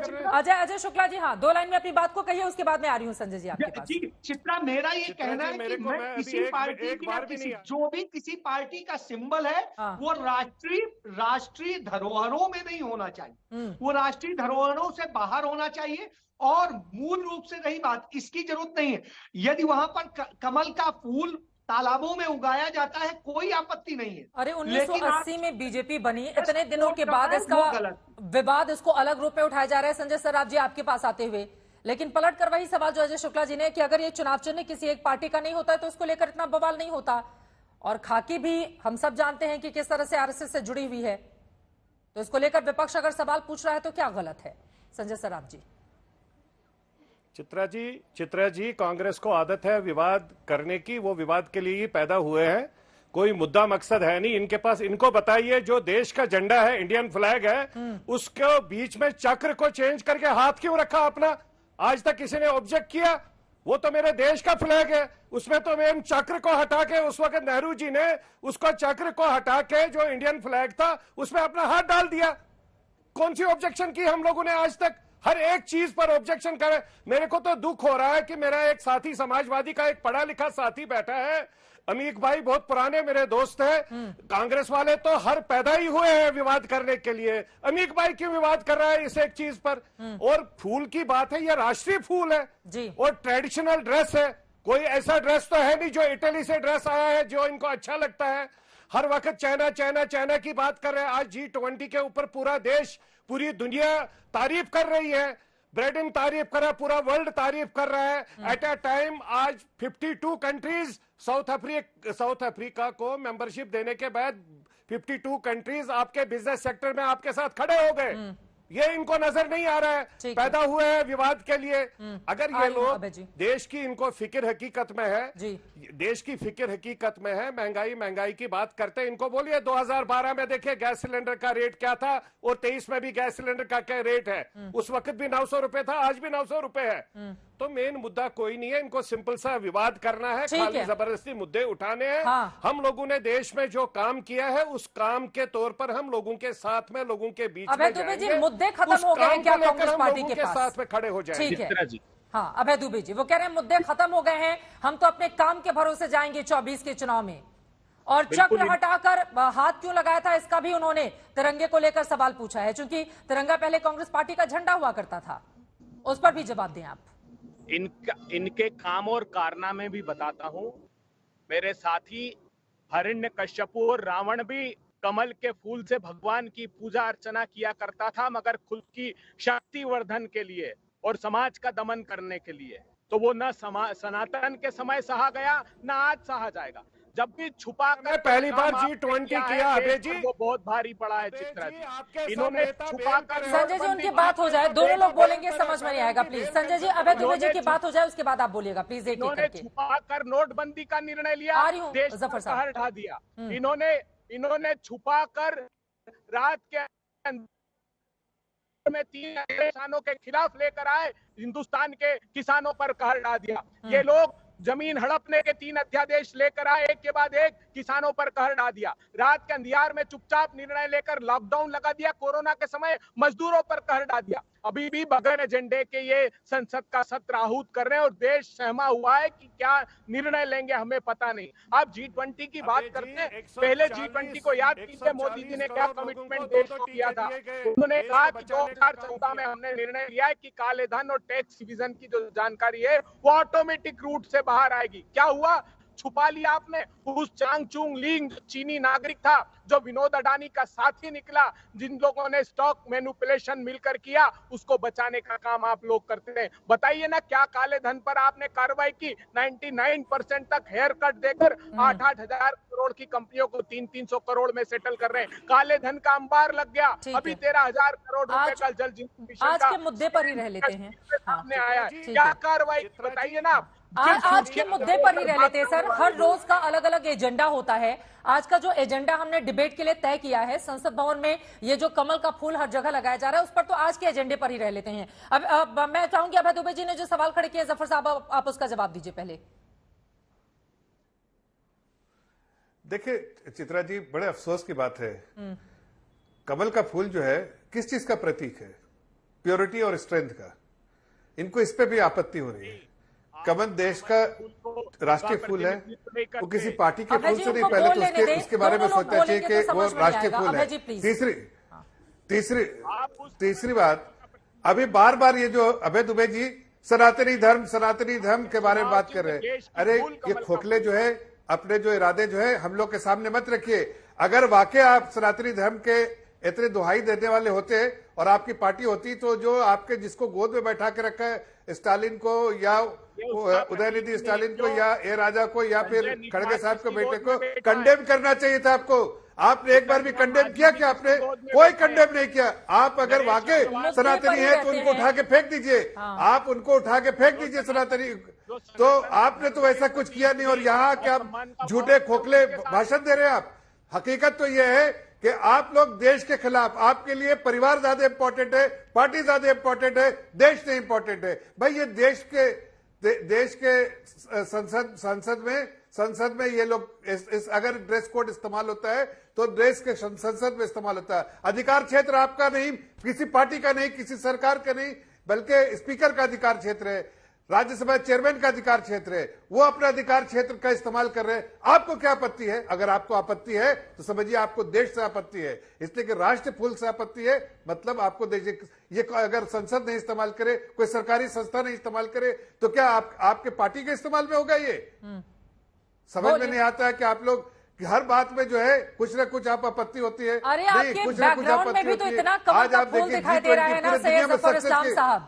अजय शुक्ला जी। हाँ, 2 लाइन में अपनी बात को कहिए, उसके बाद में आ रही हूँ संजय जी आपके पास। जी चित्रा, मेरा ये कहना है कि मैं किसी पार्टी की जो भी किसी पार्टी का सिंबल है वो राष्ट्रीय धरोहरों में नहीं होना चाहिए, वो राष्ट्रीय धरोहरों से बाहर होना चाहिए। और मूल रूप से रही बात, इसकी जरूरत नहीं है। यदि वहां पर कमल का फूल तालाबों में उगाया जाता है कोई आपत्ति नहीं है। अरे 1980 में बीजेपी बनी, इतने दिनों के बाद इसका विवाद इसको अलग रूप में उठाया जा रहा है। संजय सराफ जी आपके पास आते हुए, लेकिन पलट कर वही सवाल जो अजय शुक्ला जी ने कि अगर ये चुनाव चिन्ह किसी एक पार्टी का नहीं होता है तो उसको लेकर इतना बवाल नहीं होता। और खाकी भी हम सब जानते हैं कि किस तरह से आरएसएस से जुड़ी हुई है, तो इसको लेकर विपक्ष अगर सवाल पूछ रहा है तो क्या गलत है? संजय सराफ जी। चित्रा जी, कांग्रेस को आदत है विवाद करने की, वो विवाद के लिए ही पैदा हुए हैं, कोई मुद्दा मकसद है नहीं इनके पास। इनको बताइए जो देश का झंडा है, इंडियन फ्लैग है, उसको बीच में चक्र को चेंज करके हाथ क्यों रखा अपना? आज तक किसी ने ऑब्जेक्ट किया? वो तो मेरे देश का फ्लैग है। उसमें तो मैं चक्र को हटा के, उस वक्त नेहरू जी ने उसको चक्र को हटा के जो इंडियन फ्लैग था उसमें अपना हाथ डाल दिया। कौन सी ऑब्जेक्शन की हम लोगों ने आज तक? हर एक चीज पर ऑब्जेक्शन करे। मेरे को तो दुख हो रहा है कि मेरा एक साथी, समाजवादी का एक पढ़ा लिखा साथी बैठा है, अमीक भाई, बहुत पुराने मेरे दोस्त हैं। कांग्रेस वाले तो हर पैदा ही हुए हैं विवाद करने के लिए। अमीक भाई क्यों विवाद कर रहा है इस एक चीज पर? और फूल की बात है, यह राष्ट्रीय फूल है जी, और ट्रेडिशनल ड्रेस है। कोई ऐसा ड्रेस तो है नहीं जो इटली से ड्रेस आया है जो इनको अच्छा लगता है। हर वक्त चाइना चाइना चाइना की बात कर रहे हैं। आज G20 के ऊपर पूरा देश, पूरी दुनिया तारीफ कर रही है। ब्रेडन तारीफ कर रहा है, पूरा वर्ल्ड तारीफ कर रहा है। एट अ टाइम आज 52 कंट्रीज साउथ अफ्रीका को मेंबरशिप देने के बाद 52 कंट्रीज आपके बिजनेस सेक्टर में आपके साथ खड़े हो गए। ये इनको नजर नहीं आ रहा है। पैदा हुए हैं विवाद के लिए। अगर ये लोग देश की, इनको फिक्र हकीकत में है जी, देश की फिक्र हकीकत में है, महंगाई की बात करते हैं, इनको बोलिए 2012 में देखिए गैस सिलेंडर का रेट क्या था और 23 में भी गैस सिलेंडर का क्या रेट है। उस वक्त भी 900 रुपए था, आज भी 900 रुपए है। तो मेन मुद्दा कोई नहीं है, इनको सिंपल सा विवाद करना है, खाली जबरदस्ती मुद्दे उठाने हैं। हाँ। हम लोगों ने देश में जो काम किया है उस काम के तौर पर हम लोगों के साथ में, लोगों के बीच में जाएंगे। मुद्दे खत्म हो गए हैं क्या कांग्रेस पार्टी के साथ में खड़े हो जाएंगे? ठीक है जी। हाँ, अभय दुबे जी वो कह रहे हैं मुद्दे खत्म हो गए हैं, हम तो अपने काम के भरोसे जाएंगे 24 के चुनाव में। और चक्र हटाकर हाथ क्यों लगाया था इसका भी उन्होंने तिरंगे को लेकर सवाल पूछा है, क्योंकि तिरंगा पहले कांग्रेस पार्टी का झंडा हुआ करता था। उस पर भी जवाब दें आप। इनके काम और कारनामे भी बताता हूं। मेरे साथी हिरण्यकश्यपु और रावण भी कमल के फूल से भगवान की पूजा अर्चना किया करता था, मगर खुद की शक्ति वर्धन के लिए और समाज का दमन करने के लिए। तो वो न सनातन के समय सहा गया, न आज सहा जाएगा। जब भी छुपा कर पहली बार G20 किया अभय जी, वो बहुत भारी पड़ा है चित्रा जी। इन्होंने छुपा कर, संजय जी उनकी बात हो जाए, दोनों लोग बोलेंगे समझ में नहीं आएगा। प्लीज संजय जी, अभय दुबे जी की बात हो जाए उसके बाद आप बोलिएगा प्लीज। इन्होंने छुपा कर नोटबंदी का निर्णय लिया, देश को कहर ढा दिया। इन्होंने छुपा कर रात के में 3 किसानों के खिलाफ लेकर आए, हिंदुस्तान के किसानों पर कहर ढा दिया। ये लोग जमीन हड़पने के 3 अध्यादेश लेकर आए, एक के बाद एक किसानों पर कहर ढा दिया। रात के अंधियार में चुपचाप निर्णय लेकर लॉकडाउन लगा दिया, कोरोना के समय मजदूरों पर कहर ढा दिया। अभी भी बगैर एजेंडे के ये संसद का सत्र आहूत कर रहे हैं और देश सहमा हुआ है कि क्या निर्णय लेंगे हमें पता नहीं। आप G20 की बात करते हैं, पहले G20 को याद कीजिए, मोदी जी ने क्या कमिटमेंट देश को किया था। उन्होंने कहा कि 2014 में हमने निर्णय लिया है कि काले धन और टैक्स इवेजन की जो जानकारी है वो ऑटोमेटिक रूट से बाहर आएगी। क्या हुआ? छुपा लिया आपने। उस चांग चुंग लिंग चीनी नागरिक था जो विनोद अडानी का साथी निकला, जिन लोगों ने स्टॉक मैनिपुलेशन मिलकर किया, उसको बचाने का काम आप लोग करते हैं। बताइए ना क्या काले धन पर आपने कार्रवाई की? 99% तक हेयर कट देकर 8-8 हजार करोड़ की कंपनियों को 300-300 करोड़ में सेटल कर रहे हैं। काले धन का अंबार लग गया। अभी 13,000 करोड़ रुपए का जल जीवन मिशन आज के मुद्दे पर ही रह लेते हैं। सामने आया है, क्या कार्रवाई बताइए ना। आज के मुद्दे पर ही रह लेते हैं सर। हर रोज का अलग अलग एजेंडा होता है। आज का जो एजेंडा हमने डिबेट के लिए तय किया है, संसद भवन में ये जो कमल का फूल हर जगह लगाया जा रहा है, उस पर तो आज के एजेंडे पर ही रह लेते हैं। अब मैं चाहूंगी अभय दुबे जी ने जो सवाल खड़े किए, जफर साहब आप उसका जवाब दीजिए पहले। देखिए चित्रा जी, बड़े अफसोस की बात है, कमल का फूल जो है किस चीज का प्रतीक है? प्योरिटी और स्ट्रेंथ का। इनको इस पे भी आपत्ति हो रही है। कमल देश का राष्ट्रीय फूल है, वो किसी पार्टी के फूल से नहीं, पहले तो उसके बारे में सोचना चाहिए कि वो राष्ट्रीय फूल है। तीसरी बात, अभी बार बार ये जो अभय दुबे जी सनातनी धर्म के बारे में बात कर रहे हैं। अरे ये खोखले जो है, अपने जो इरादे जो है हम लोग के सामने मत रखिए। अगर वाकई आप सनातनी धर्म के इतने दुहाई देने वाले होते और आपकी पार्टी होती, तो जो आपके जिसको गोद में बैठा के रखा है स्टालिन को या उदयनिधि स्टालिन को या ए राजा को या फिर खड़गे साहब के बेटे को कंडेम करना चाहिए था आपको। आपने एक बार भी कंडेम किया क्या? आपने कोई कंडेम नहीं किया। आप अगर वाकई सनातनी है तो उनको उठा के फेंक दीजिए। आप उनको उठा के फेंक दीजिए सनातनी। तो आपने तो ऐसा कुछ किया नहीं और यहाँ क्या झूठे खोखले भाषण दे रहे हैं आप। हकीकत तो यह है कि आप लोग देश के खिलाफ, आपके लिए परिवार ज्यादा इंपॉर्टेंट है, पार्टी ज्यादा इंपॉर्टेंट है, देश नहीं इंपॉर्टेंट है। भाई ये देश के देश के संसद में ये लोग अगर ड्रेस कोड इस्तेमाल होता है तो देश के संसद में इस्तेमाल होता है। अधिकार क्षेत्र आपका नहीं, किसी पार्टी का नहीं, किसी सरकार का नहीं, बल्कि स्पीकर का अधिकार क्षेत्र है, राज्यसभा चेयरमैन का अधिकार क्षेत्र है। वो अपने अधिकार क्षेत्र का इस्तेमाल कर रहे हैं। आपको क्या आपत्ति है? अगर आपको आपत्ति है तो समझिए आपको देश से आपत्ति है, इसलिए कि राष्ट्र फूल से आपत्ति है। मतलब आपको देश, ये अगर संसद नहीं इस्तेमाल करे, कोई सरकारी संस्था नहीं इस्तेमाल करे, तो क्या आपके पार्टी के इस्तेमाल में होगा? ये समझ में नहीं आता है कि आप लोग हर बात में जो है कुछ न कुछ आप आपत्ति होती है। अरे आपके बैकग्राउंड में भी तो इतना कमल का फूल दिखाई दे रहा है ना सैयद जफर इस्लाम साहब,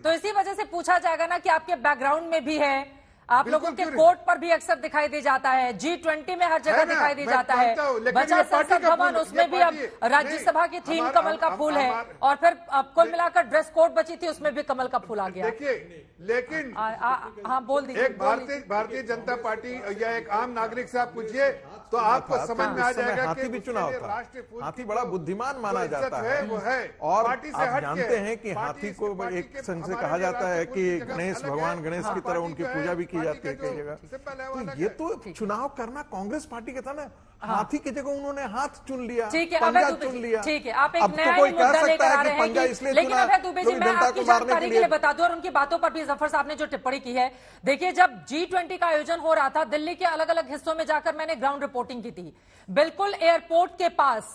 तो इसी वजह से पूछा जाएगा ना कि आपके बैकग्राउंड में भी है। आप लोगों के कोर्ट पर भी अक्सर दिखाई दे जाता है, G20 में हर जगह दिखाई दे जाता है, बचा संसद भवन उसमें भी अब राज्यसभा की थीम कमल का फूल है, और फिर अब कुल मिलाकर ड्रेस कोड बची थी उसमें भी कमल का फूल आ गया। देखिए, लेकिन हाँ बोल दीजिए। एक भारतीय जनता पार्टी या एक आम नागरिक से आप पूछिए तो आपको समझ में आ जाएगा हाथी भी चुनाव था। हाथी बड़ा बुद्धिमान माना जाता है, वो है। और आप जानते हैं कि हाथी को एक संघ से कहा जाता है कि गणेश भगवान गणेश की तरह उनकी पूजा भी की जाती है कई जगह। तो ये तो चुनाव करना कांग्रेस पार्टी का था ना, हाथी की जगह उन्होंने हाथ चुन लिया, पंजा चुन लिया। ठीक है, आप एक नया मुद्दा लेकर आ रहे हैं कि, लेकिन अभय दुबे जी, मैं आपकी जानकारी के लिए बता दूं और उनकी बातों पर भी जफर साहब ने जो टिप्पणी की है, देखिए जब G20 का आयोजन हो रहा था दिल्ली के अलग अलग हिस्सों में जाकर मैंने ग्राउंड रिपोर्टिंग की थी, बिल्कुल एयरपोर्ट के पास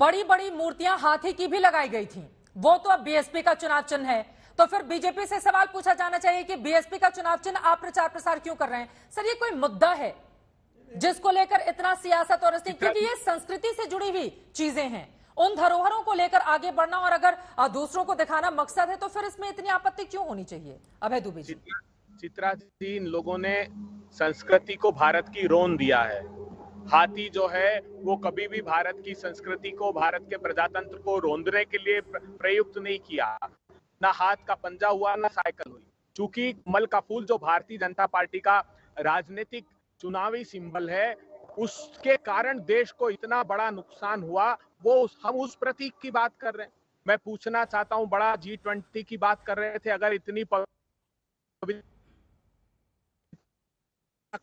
बड़ी बड़ी मूर्तियां हाथी की भी लगाई गई थी। वो तो अब बीएसपी का चुनाव चिन्ह है, तो फिर बीजेपी से सवाल पूछा जाना चाहिए कि बीएसपी का चुनाव चिन्ह आप प्रचार प्रसार क्यों कर रहे हैं? सर, ये कोई मुद्दा है जिसको लेकर इतना सियासत और क्योंकि ये संस्कृति से जुड़ी हुई चीजें हैं, उन धरोहरों को लेकर आगे बढ़ना और अगर दूसरों को दिखाना मकसद है तो फिर इसमें इतनी आपत्ति क्यों होनी चाहिए? अभय दुबे जी। चित्रा जी, इन लोगों ने संस्कृति को भारत की रौन दिया है। हाथी जो है वो कभी भी भारत की संस्कृति को, भारत के प्रजातंत्र को रौंदने के लिए प्रयुक्त नहीं किया। ना हाथ का पंजा हुआ, ना साइकिल हुई। चूंकि कमल का फूल जो भारतीय जनता पार्टी का राजनीतिक चुनावी सिंबल है, उसके कारण देश को इतना बड़ा नुकसान हुआ, हम उस प्रतीक की बात कर रहे हैं। मैं पूछना चाहता हूं, बड़ा G20 की बात कर रहे थे, अगर इतनी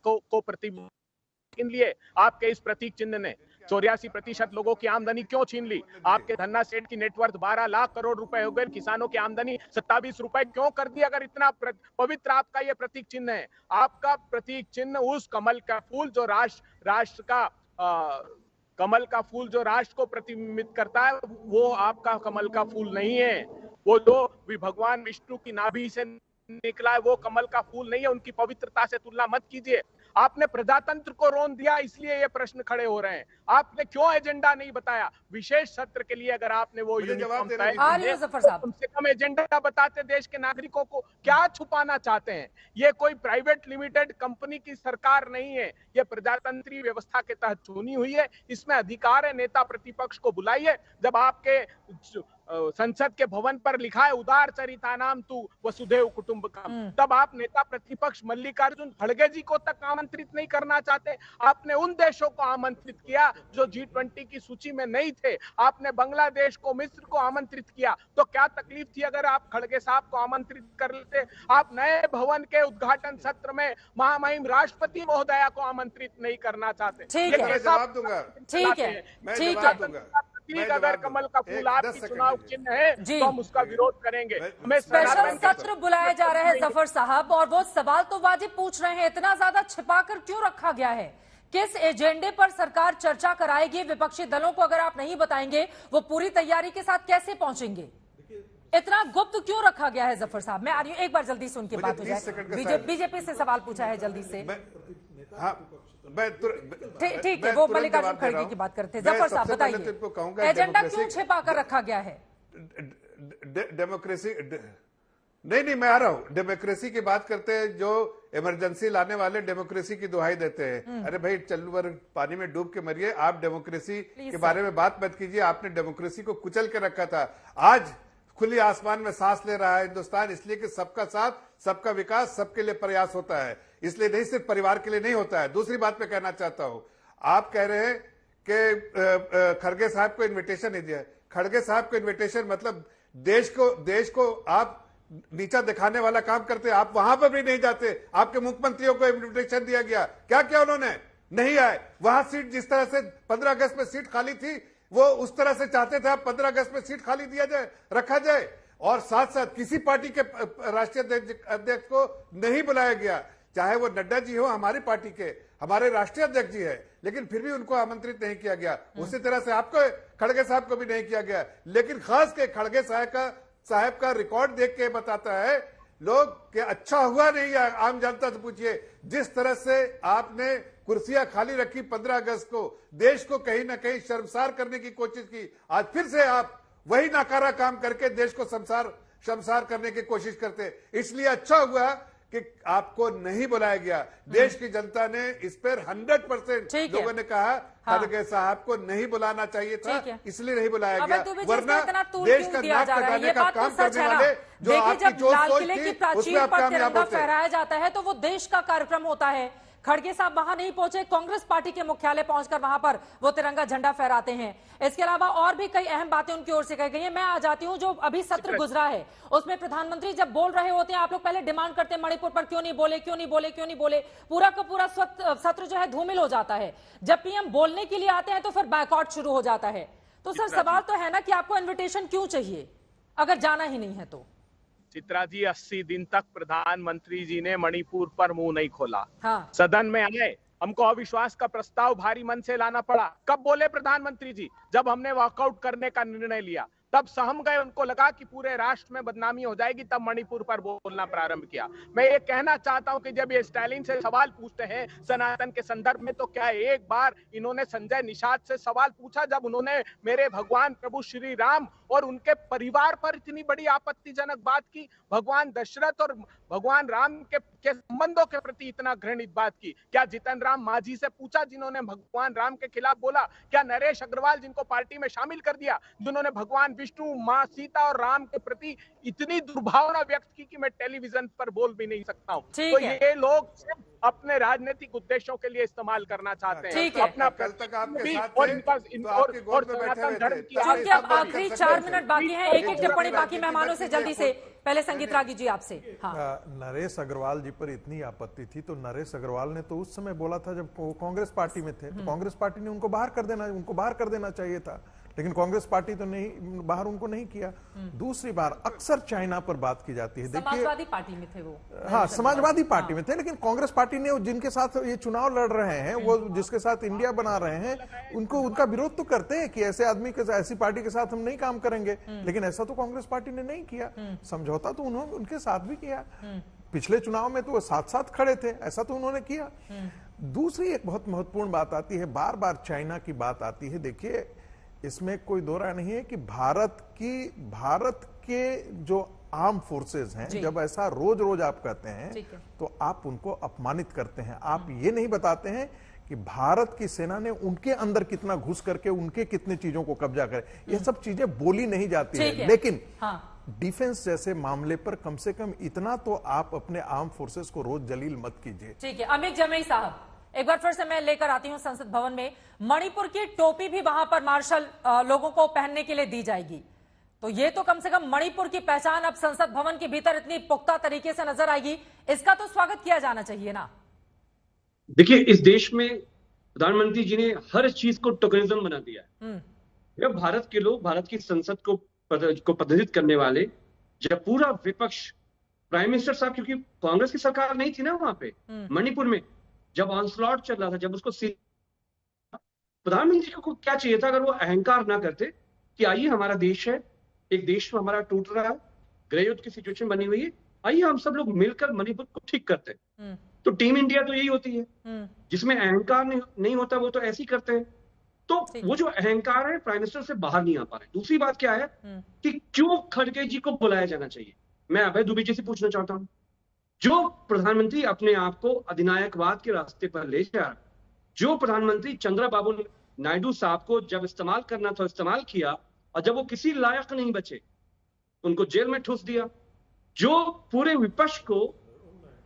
को प्रति लिए आपके इस प्रतीक चिन्ह ने 84% लोगों की आमदनी क्यों छीन ली? आपके धन्ना सेठ की नेटवर्थ 12 लाख करोड़ रुपए हो गए, किसानों की आमदनी 27 रुपए क्यों कर दी? अगर इतना पवित्र आपका ये प्रतीक चिन्ह है, आपका प्रतीक चिन्ह उस कमल का फूल जो राष्ट्र का कमल का फूल जो राष्ट्र को प्रतिबिंबित करता है, वो आपका कमल का फूल नहीं है। वो जो भी भगवान विष्णु की नाभि से निकला है वो कमल का फूल नहीं है। उनकी पवित्रता से तुलना मत कीजिए। आपने प्रजातंत्र को रौंद दिया, इसलिए ये प्रश्न खड़े हो रहे हैं। आपने क्यों एजेंडा नहीं बताया? विशेष सत्र के लिए अगर आपने वो यूनिफॉर्म कम से कम एजेंडा बताते, देश के नागरिकों को क्या छुपाना चाहते हैं? ये कोई प्राइवेट लिमिटेड कंपनी की सरकार नहीं है, ये प्रजातंत्रीय व्यवस्था के तहत चुनी हुई है। इसमें अधिकार है नेता प्रतिपक्ष को बुलाइए। जब आपके संसद के भवन पर लिखा है उदार चरिता नाम तू वसुधैव कुटुंबकम, तब आप नेता प्रतिपक्ष मल्लिकार्जुन खड़गे जी को तक आमंत्रित नहीं करना चाहते। आपने उन देशों को आमंत्रित किया जो G20 की सूची में नहीं थे। आपने बांग्लादेश को, मिस्र को आमंत्रित किया। तो क्या तकलीफ थी अगर आप खड़गे साहब को आमंत्रित कर लेते? आप नए भवन के उद्घाटन सत्र में महामहिम राष्ट्रपति महोदया को आमंत्रित नहीं करना चाहते। ठीक है, जवाब दूंगा। ठीक है, ठीक है। अगर कमल का फूल आपकी चुनाव चिन्ह है तो हम उसका विरोध करेंगे। हमें स्पेशल सत्र बुलाया जा रहा है जफर साहब, और वो सवाल तो वाजिब पूछ रहे हैं, इतना ज्यादा छिपाकर क्यों रखा गया है? किस एजेंडे पर सरकार चर्चा कराएगी? विपक्षी दलों को अगर आप नहीं बताएंगे वो पूरी तैयारी के साथ कैसे पहुंचेंगे? इतना गुप्त क्यों रखा गया है? जफर साहब, मैं आ रही हूं, एक बार जल्दी से उनकी बात हो जाए। बीजेपी से सवाल पूछा है जल्दी से। ठीक है, वो मल्लिकार्जुन खड़गे की बात करते हैं। जफर साहब बताइए, एजेंडा क्यों छिपा कर रखा गया है? डेमोक्रेसी नहीं, मैं आ रहा हूं। डेमोक्रेसी की बात करते हैं, जो इमरजेंसी लाने वाले डेमोक्रेसी की दुहाई देते हैं। अरे भाई, चल्लू भर पानी में डूब के मरिए, आप डेमोक्रेसी के बारे में बात मत कीजिए। आपने डेमोक्रेसी को कुचल के रखा था। आज खुली आसमान में सांस ले रहा है हिंदुस्तान, इसलिए कि सबका साथ, सबका विकास, सबके लिए प्रयास होता है। इसलिए नहीं, सिर्फ परिवार के लिए नहीं होता है। दूसरी बात पे कहना चाहता हूं, आप कह रहे हैं कि खड़गे साहब को इन्विटेशन नहीं दिया। खड़गे साहब को इन्विटेशन मतलब देश को आप नीचा दिखाने वाला काम करते, आप वहां पर भी नहीं जाते। आपके मुख्यमंत्रियों को इन्विटेशन दिया गया, क्या क्या उन्होंने नहीं आए। वहां सीट जिस तरह से 15 अगस्त में सीट खाली थी, वो उस तरह से चाहते थे आप 15 अगस्त में सीट खाली दिया जाए, रखा जाए। और साथ साथ किसी पार्टी के राष्ट्रीय अध्यक्ष को नहीं बुलाया गया, चाहे वो नड्डा जी हो हमारी पार्टी के, हमारे राष्ट्रीय अध्यक्ष जी है, लेकिन फिर भी उनको आमंत्रित नहीं किया गया। उसी तरह से आपको खड़गे साहब को भी नहीं किया गया। लेकिन खास के खड़गे साहब का रिकॉर्ड देख के बताता है लोग कि अच्छा हुआ नहीं। आम जनता से पूछिए, जिस तरह से आपने कुर्सियां खाली रखी 15 अगस्त को, देश को कहीं ना कहीं शर्मसार करने की कोशिश की, आज फिर से आप वही नाकारा काम करके देश को शर्मसार करने की कोशिश करते। इसलिए अच्छा हुआ कि आपको नहीं बुलाया गया। देश की जनता ने इस पर 100% लोगों ने कहा खड़गे साहब को नहीं बुलाना चाहिए था, इसलिए नहीं बुलाया गया। वरना देश का नाक कटाने का काम करने वाले जो आपकी जो सोच थी उसमें आप कामयाब होते। फहराया जाता है तो वो देश का कार्यक्रम होता है। खड़गे साहब वहां नहीं पहुंचे, कांग्रेस पार्टी के मुख्यालय पहुंचकर वहां पर वो तिरंगा झंडा फहराते हैं। इसके अलावा और भी कई अहम बातें उनकी ओर से कही गई हैं। मैं आ जाती हूं, जो अभी सत्र गुजरा है उसमें प्रधानमंत्री जब बोल रहे होते हैं, आप लोग पहले डिमांड करते हैं मणिपुर पर क्यों नहीं बोले, क्यों नहीं बोले, क्यों नहीं बोले। पूरा का पूरा सत्र जो है धूमिल हो जाता है। जब पीएम बोलने के लिए आते हैं तो फिर बायकॉट शुरू हो जाता है। तो सर सवाल तो है ना कि आपको इन्विटेशन क्यों चाहिए अगर जाना ही नहीं है तो। चित्रा जी, 80 दिन तक प्रधानमंत्री जी ने मणिपुर पर मुंह नहीं खोला। हाँ। सदन में आए, हमको अविश्वास का प्रस्ताव भारी मन से लाना पड़ा। कब बोले प्रधानमंत्री जी? जब हमने वॉकआउट करने का निर्णय लिया, तब सहम गए। उनको लगा कि पूरे राष्ट्र में बदनामी हो जाएगी, तब मणिपुर पर बोलना प्रारंभ किया। मैं ये कहना चाहता हूं कि जब ये स्टालिन से सवाल पूछते हैं सनातन के संदर्भ में, तो क्या एक बार इन्होंने संजय निषाद से सवाल पूछा जब उन्होंने मेरे भगवान प्रभु श्री राम और उनके परिवार पर इतनी बड़ी आपत्तिजनक बात की, भगवान दशरथ और भगवान राम के संबंधों के प्रति इतना घृणित बात की? क्या जितन राम मांझी से पूछा जिन्होंने भगवान राम के खिलाफ बोला? क्या नरेश अग्रवाल जिनको पार्टी में शामिल कर दिया, जिन्होंने भगवान विष्णु, मां सीता और राम के प्रति इतनी दुर्भावना व्यक्त की कि मैं टेलीविजन पर बोल भी नहीं सकता हूं? तो ये लोग सिर्फ अपने राजनीतिक उद्देश्यों के लिए इस्तेमाल करना चाहते हैं अपना कल तक आपके साथ और थे, इनका तो आपके गोद में बैठे हुए थे। क्योंकि अब आखिरी 4 मिनट बाकी हैं, एक एक टिप्पणी बाकी मेहमानों से जल्दी से। पहले संगीत रागी जी आपसे। हाँ। नरेश अग्रवाल जी पर इतनी आपत्ति थी तो नरेश अग्रवाल ने तो उस समय बोला था जब कांग्रेस पार्टी में थे, तो कांग्रेस पार्टी ने उनको बाहर कर देना चाहिए था, लेकिन कांग्रेस पार्टी तो नहीं, बाहर उनको नहीं किया। दूसरी बार अक्सर चाइना पर बात की जाती है। देखिए, समाजवादी पार्टी में थे वो। हाँ, समाजवादी पार्टी में थे, लेकिन कांग्रेस पार्टी ने जिनके साथ ये चुनाव लड़ रहे हैं, वो जिसके साथ इंडिया बना रहे हैं, उनको उनका विरोध तो करते हैं कि ऐसे आदमी के, ऐसी पार्टी के साथ हम नहीं काम करेंगे। लेकिन ऐसा तो कांग्रेस पार्टी ने नहीं किया। समझौता तो उन्होंने उनके साथ भी किया। पिछले चुनाव में तो वो साथ खड़े थे, ऐसा तो उन्होंने किया। दूसरी एक बहुत महत्वपूर्ण बात आती है, बार बार चाइना की बात आती है। देखिए, इसमें कोई दो राय नहीं है कि भारत के जो आर्म फोर्सेस हैं, जब ऐसा रोज रोज आप कहते हैं तो आप उनको अपमानित करते हैं। आप ये नहीं बताते हैं कि भारत की सेना ने उनके अंदर कितना घुस करके उनके कितने चीजों को कब्जा करे। ये सब चीजें बोली नहीं जाती है। लेकिन डिफेंस जैसे मामले पर कम से कम इतना तो आप अपने आर्म फोर्सेस को रोज जलील मत कीजिए। ठीक है, अमित जमई साहब, एक बार फिर से मैं लेकर आती हूं संसद भवन में। मणिपुर की टोपी भी वहां पर मार्शल लोगों को पहनने के लिए दी जाएगी, तो ये तो कम से कम मणिपुर की पहचान अब संसद भवन के भीतर इतनी पुख्ता तरीके से नजर आएगी, इसका तो स्वागत किया जाना चाहिए ना। देखिए, इस देश में प्रधानमंत्री जी ने हर चीज को टोकनिज्म बना दिया है। जब भारत के लोग, भारत की संसद को प्रतिनिधित्व करने वाले, जब पूरा विपक्ष, प्राइम मिनिस्टर साहब, क्योंकि कांग्रेस की सरकार नहीं थी ना वहां पे मणिपुर में, जब ऑनस्लॉट चल रहा था, जब उसको प्रधानमंत्री को क्या चाहिए था अगर वो अहंकार ना करते कि आइए हमारा देश है, एक देश में हमारा टूट रहा है, गृह युद्ध की सिचुएशन बनी हुई है, आइए हम सब लोग मिलकर मणिपुर को ठीक करते हैं। तो टीम इंडिया तो यही होती है, जिसमें अहंकार नहीं होता, वो तो ऐसे ही करते हैं। तो वो जो अहंकार है प्राइम मिनिस्टर से बाहर नहीं आ पा रहे। दूसरी बात क्या है कि क्यों खड़गे जी को बुलाया जाना चाहिए? मैं अभय दुबे जी से पूछना चाहता हूं, जो प्रधानमंत्री अपने आप को अधिनायकवाद के रास्ते पर ले जा रहा, जो प्रधानमंत्री चंद्रबाबू नायडू साहब को जब इस्तेमाल करना था इस्तेमाल किया, और जब वो किसी लायक नहीं बचे उनको जेल में ठूस दिया, जो पूरे विपक्ष को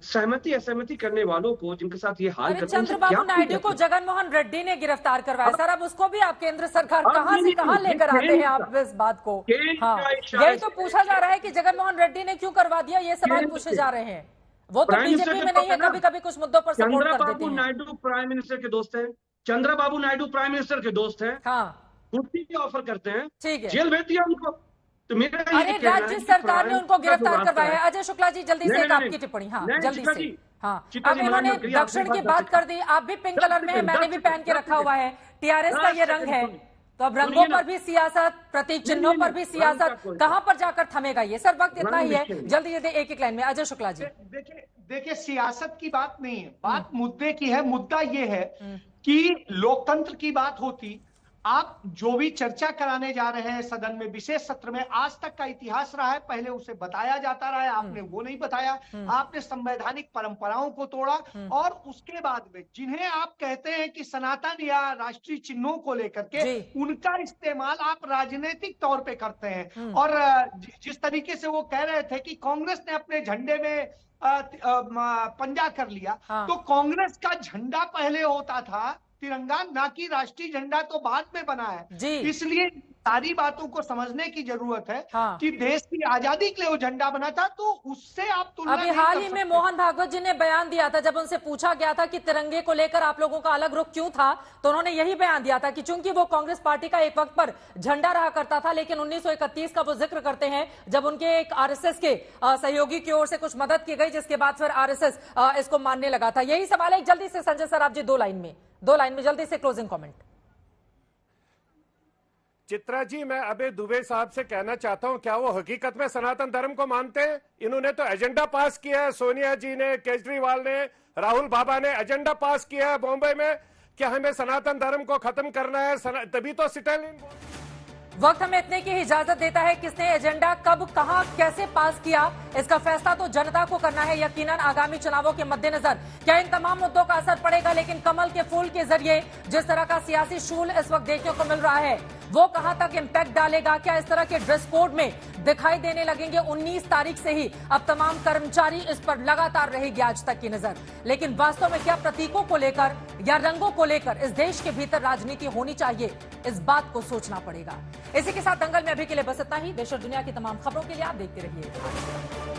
सहमति असहमति करने वालों को, जिनके साथ ये हाल करते हैं, चंद्रबाबू नायडू को जगन मोहन रेड्डी ने गिरफ्तार करवाया सर, अब उसको भी आप केंद्र सरकार कहां से कहां लेकर आते हैं आप इस बात को? हाँ, यही तो पूछा जा रहा है कि जगन मोहन रेड्डी ने क्यों करवा दिया, ये सवाल पूछे जा रहे हैं। वो तो बीजेपी में नहीं है, कभी कभी कुछ मुद्दों पर सपोर्ट कर देते हैं। चंद्रबाबू नायडू प्राइम मिनिस्टर के दोस्त हैं, चंद्रबाबू नायडू प्राइम मिनिस्टर के दोस्त हैं, कुर्सी की ऑफर करते हैं, ठीक है, जेल भेज दिया उनको। तो मेरा अरे राज्य सरकार ने उनको गिरफ्तार करवाया है। अजय शुक्ला जी जल्दी से एक आपकी टिप्पणी। हाँ जल्दी से। हाँ, अब इन्होंने दक्षिण की बात कर दी, आप भी पिंक कलर में है, मैंने भी पहन के रखा हुआ है, टीआरएस का ये रंग है, तो अब रंगों पर भी सियासत, प्रतीक चिन्हों पर भी सियासत, कहां पर जाकर थमेगा ये? सर वक्त इतना ही है, जल्दी जल्दी एक एक लाइन में। अजय शुक्ला जी। देखिए सियासत की बात नहीं है, बात मुद्दे की है। मुद्दा ये है कि लोकतंत्र की बात होती, आप जो भी चर्चा कराने जा रहे हैं सदन में, विशेष सत्र में, आज तक का इतिहास रहा है, पहले उसे बताया जाता रहा है, आपने वो नहीं बताया, आपने संवैधानिक परंपराओं को तोड़ा, और उसके बाद में जिन्हें आप कहते हैं कि सनातन या राष्ट्रीय चिन्हों को लेकर के उनका इस्तेमाल आप राजनीतिक तौर पे करते हैं। और जिस तरीके से वो कह रहे थे कि कांग्रेस ने अपने झंडे में पंजा कर लिया, तो कांग्रेस का झंडा पहले होता था तिरंगा, ना कि राष्ट्रीय झंडा तो बाद में बना है। इसलिए सारी बातों को समझने की जरूरत है कि देश की आजादी के लिए वो झंडा बना था, तो उससे आप तुलना अभी हाल ही में मोहन भागवत जी ने बयान दिया था, जब उनसे पूछा गया था कि तिरंगे को लेकर आप लोगों का अलग रुख क्यों था, तो उन्होंने यही बयान दिया था कि चूंकि वो कांग्रेस पार्टी का एक वक्त पर झंडा रहा करता था, लेकिन 1931 का वो जिक्र करते हैं जब उनके एक आरएसएस के सहयोगी की ओर से कुछ मदद की गई, जिसके बाद फिर आरएसएस इसको मानने लगा था। यही सवाल है जल्दी से संजय सर, आप जी दो लाइन में जल्दी से क्लोजिंग कमेंट। चित्रा जी, मैं अभय दुबे साहब से कहना चाहता हूं, क्या वो हकीकत में सनातन धर्म को मानते हैं? इन्होंने तो एजेंडा पास किया है, सोनिया जी ने, केजरीवाल ने, राहुल बाबा ने एजेंडा पास किया है बॉम्बे में कि हमें सनातन धर्म को खत्म करना है, तभी तो स्टैलिन। वक्त हमें इतने की इजाजत देता है, किसने एजेंडा कब कहां कैसे पास किया, इसका फैसला तो जनता को करना है। यकीनन आगामी चुनावों के मद्देनजर क्या इन तमाम मुद्दों का असर पड़ेगा, लेकिन कमल के फूल के जरिए जिस तरह का सियासी शूल इस वक्त देखने को मिल रहा है, वो कहां तक इंपैक्ट डालेगा? क्या इस तरह के ड्रेस कोड में दिखाई देने लगेंगे? 19 तारीख से ही अब तमाम कर्मचारी इस पर लगातार रहेगी आज तक की नजर। लेकिन वास्तव में क्या प्रतीकों को लेकर या रंगों को लेकर इस देश के भीतर राजनीति होनी चाहिए, इस बात को सोचना पड़ेगा। इसी के साथ दंगल में अभी के लिए बस इतना ही। देश और दुनिया की तमाम खबरों के लिए आप देखते रहिए।